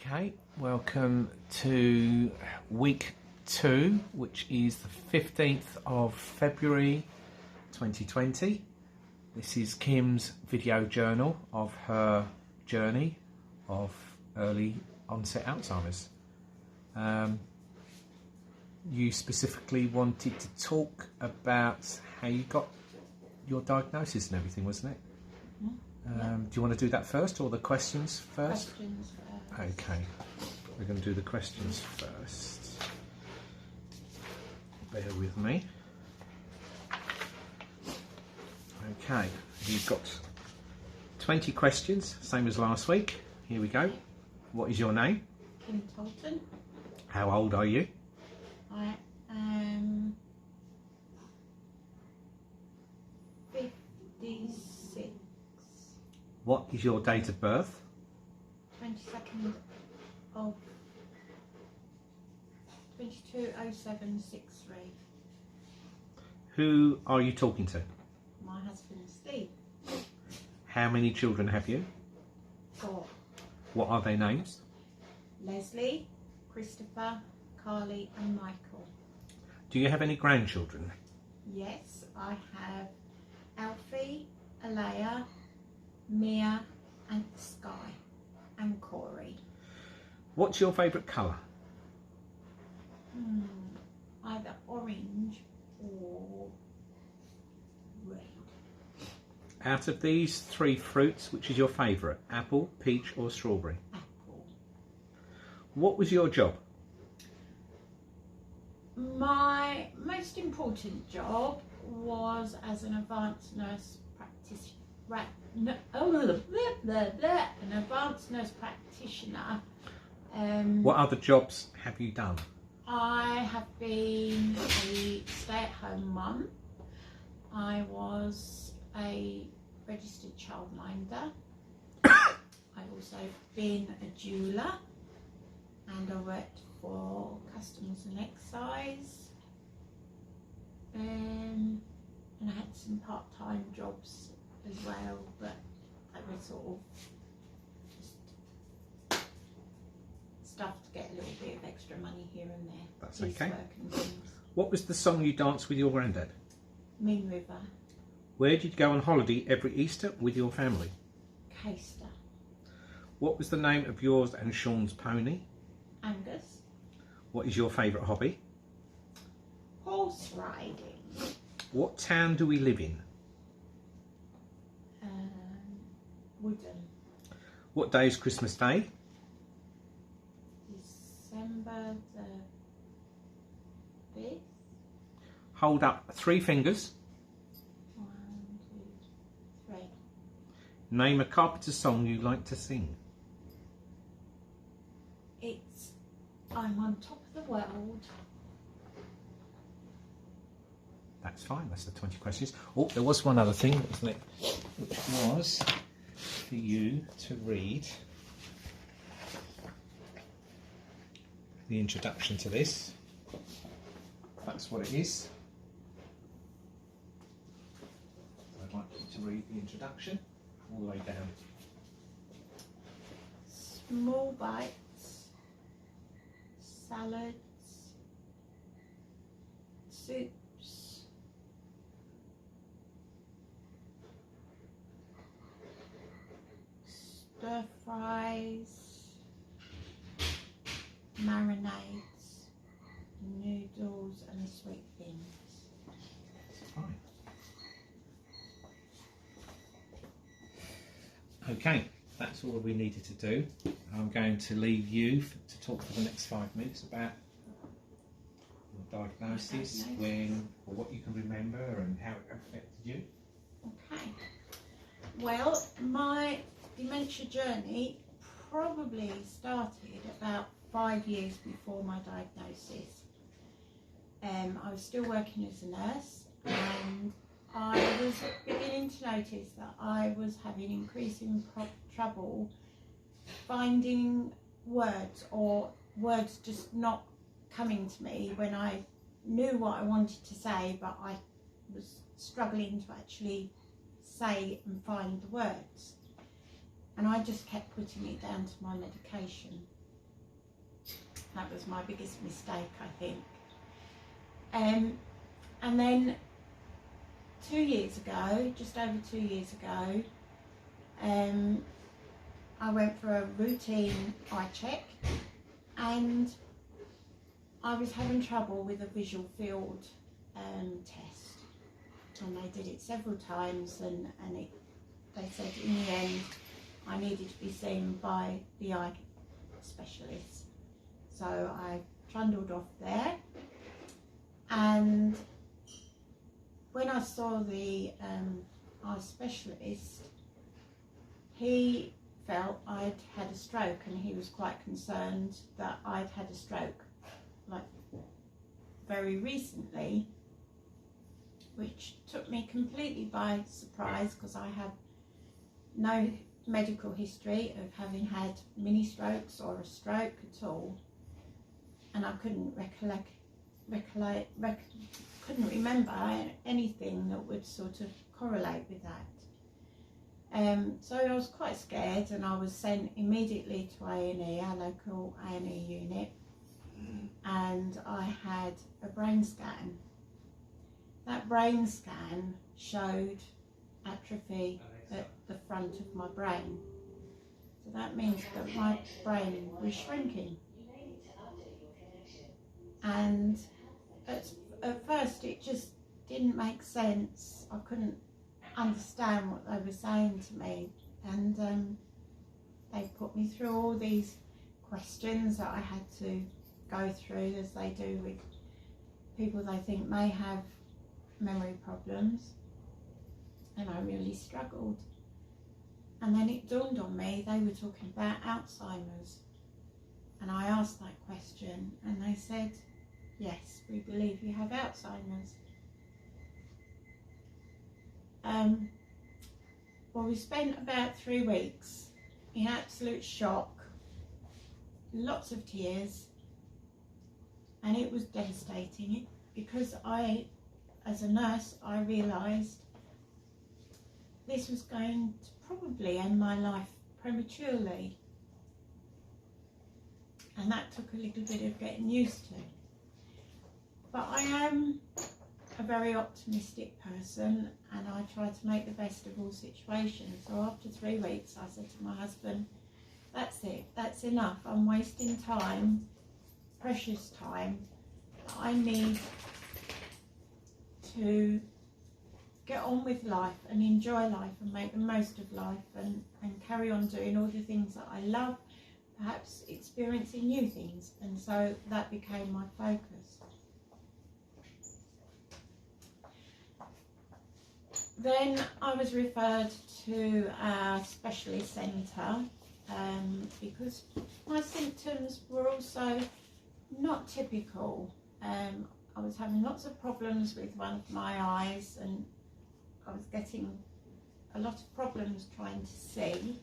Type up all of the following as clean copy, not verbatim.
Okay, welcome to week 2, which is the 15th of February 2020. This is Kim's video journal of her journey of early onset Alzheimer's. You specifically wanted to talk about how you got your diagnosis and everything, wasn't it? Yeah. Do you want to do that first or the questions first? Questions first. Okay, we're going to do the questions first. Bear with me. Okay, you've got 20 questions, same as last week. Here we go. What is your name? Kim Tolton. How old are you? I am 56. What is your date of birth? 22nd of 220763. Who are you talking to? My husband Steve. How many children have you? 4. What are their names? Leslie, Christopher, Carly and Michael. Do you have any grandchildren? Yes, I have Alfie, Alea, Mia and Sky and Corey. What's your favourite colour? Either orange or red. Out of these 3 fruits, which is your favourite? Apple, peach or strawberry? Apple. What was your job? My most important job was as an advanced nurse practitioner. An advanced nurse practitioner. What other jobs have you done? I have been a stay-at-home mum. I was a registered childminder. I've also been a doula, and I worked for Customs and Excise. And I had some part-time jobs as well, but they were sort of just stuff to get a little bit of extra money here and there. That's Piece okay. work and things. What was the song you danced with your granddad? Mean River. Where did you go on holiday every Easter with your family? Caister. What was the name of yours and Sean's pony? Angus. What is your favourite hobby? Horse riding. What town do we live in? Wooden. What day is Christmas Day? December the 5th. Hold up 3 fingers. 1, 2, 3. Name a Carpenter song you like to sing. It's I'm on top of the world. That's fine, that's the 20 questions. Oh, there was one other thing, wasn't it? Which was for you to read the introduction to this. That's what it is. I'd like you to read the introduction all the way down. Small bites, salads, soups, stir fries, marinades, noodles and sweet things. Fine. Okay, that's all we needed to do. I'm going to leave you to talk for the next 5 minutes about your diagnosis, when or what you can remember and how it affected you. Okay. Well, my dementia journey probably started about 5 years before my diagnosis. I was still working as a nurse, and I was beginning to notice that I was having increasing trouble finding words, or words just not coming to me when I knew what I wanted to say, but I was struggling to actually say and find the words. And I just kept putting it down to my medication. That was my biggest mistake, I think. And then 2 years ago, just over 2 years ago, I went for a routine eye check, and I was having trouble with a visual field test, and they did it several times, and they said in the end I needed to be seen by the eye specialist. So I trundled off there, and when I saw the eye specialist, he felt I'd had a stroke, and he was quite concerned that I'd had a stroke like very recently, which took me completely by surprise because I have no medical history of having had mini strokes or a stroke at all, and I couldn't couldn't remember anything that would sort of correlate with that. So I was quite scared, and I was sent immediately to A&E, our local A&E unit, and I had a brain scan. That brain scan showed atrophy at the front of my brain. So that means that my brain was shrinking. And at first it just didn't make sense. I couldn't understand what they were saying to me, and they put me through all these questions that I had to go through, as they do with people they think may have memory problems, and I really struggled. And then it dawned on me they were talking about Alzheimer's, and I asked that question, and they said, yes, we believe you have Alzheimer's. Well, we spent about 3 weeks in absolute shock, lots of tears, and it was devastating because as a nurse, I realised this was going to probably end my life prematurely, and that took a little bit of getting used to. But I am a very optimistic person, and I try to make the best of all situations. So after 3 weeks, I said to my husband, that's it, that's enough. I'm wasting time, precious time. I need to get on with life and enjoy life and make the most of life, and carry on doing all the things that I love, perhaps experiencing new things. And so that became my focus. Then I was referred to a specialist centre because my symptoms were also not typical. I was having lots of problems with one of my eyes, and I was getting a lot of problems trying to see,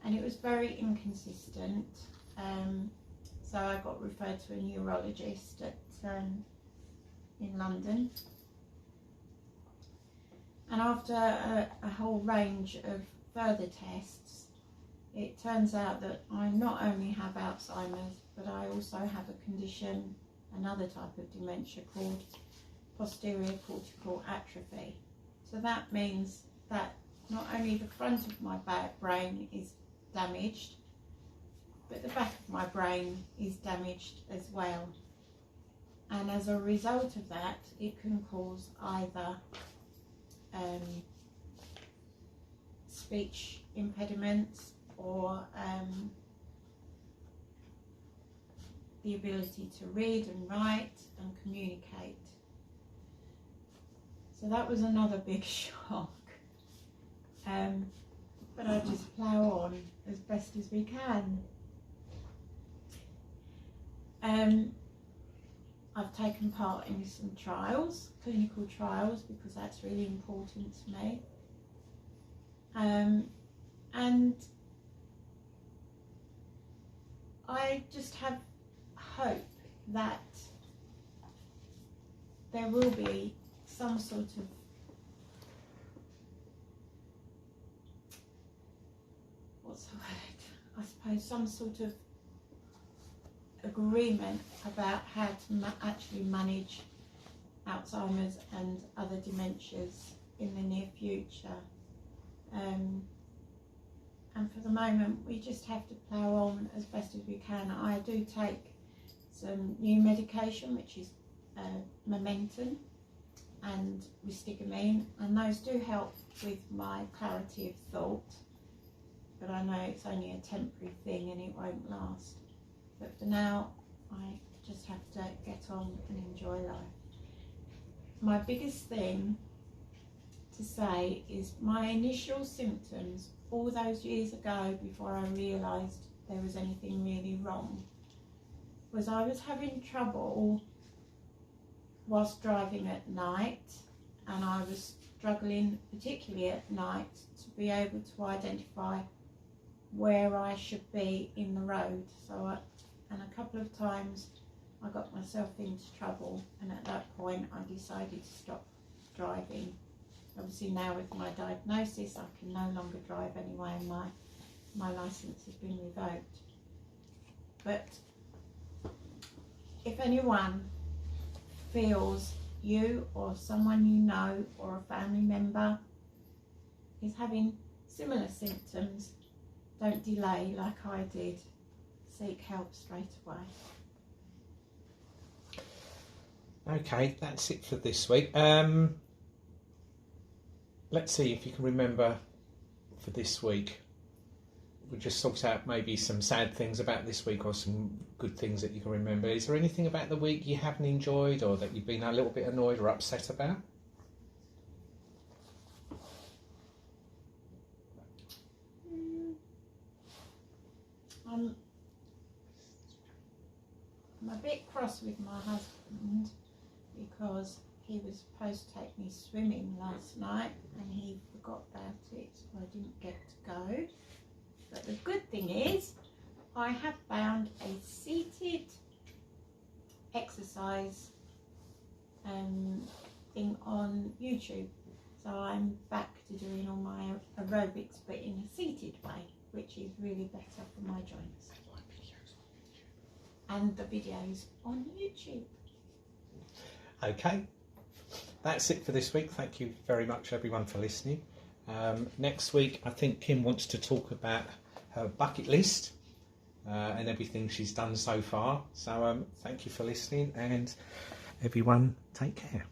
and it was very inconsistent. So I got referred to a neurologist in London. And after a whole range of further tests, it turns out that I not only have Alzheimer's, but I also have a condition, another type of dementia called posterior cortical atrophy. So that means that not only the front of my brain is damaged, but the back of my brain is damaged as well. And as a result of that, it can cause either speech impediments or the ability to read and write and communicate. So that was another big shock. But I just plough on as best as we can. I've taken part in some trials, clinical trials, because that's really important to me. And I just have hope that there will be some sort of some sort of agreement about how to actually manage Alzheimer's and other dementias in the near future. And for the moment, we just have to plough on as best as we can. I do take some new medication, which is momentum and ristigamine, and those do help with my clarity of thought, but I know it's only a temporary thing and it won't last. But for now, I just have to get on and enjoy life. My biggest thing to say is my initial symptoms all those years ago, before I realised there was anything really wrong, was I was having trouble whilst driving at night, and I was struggling particularly at night to be able to identify where I should be in the road. And a couple of times I got myself into trouble, and at that point I decided to stop driving. Obviously now with my diagnosis I can no longer drive anyway, and my licence has been revoked. But if anyone feels you or someone you know or a family member is having similar symptoms, don't delay like I did. Seek help straight away. Okay, that's it for this week. Let's see if you can remember for this week. We'll just sort out maybe some sad things about this week or some good things that you can remember. Is there anything about the week you haven't enjoyed or that you've been a little bit annoyed or upset about? I'm a bit cross with my husband because he was supposed to take me swimming last night and he forgot about it, so I didn't get to go. But the good thing is I have found a seated exercise thing on YouTube, so I'm back to doing all my aerobics but in a seated way, which is really better for my joints. And the videos on YouTube. Okay, that's it for this week. Thank you very much everyone for listening. Next week I think Kim wants to talk about her bucket list and everything she's done so far. So thank you for listening, and everyone take care.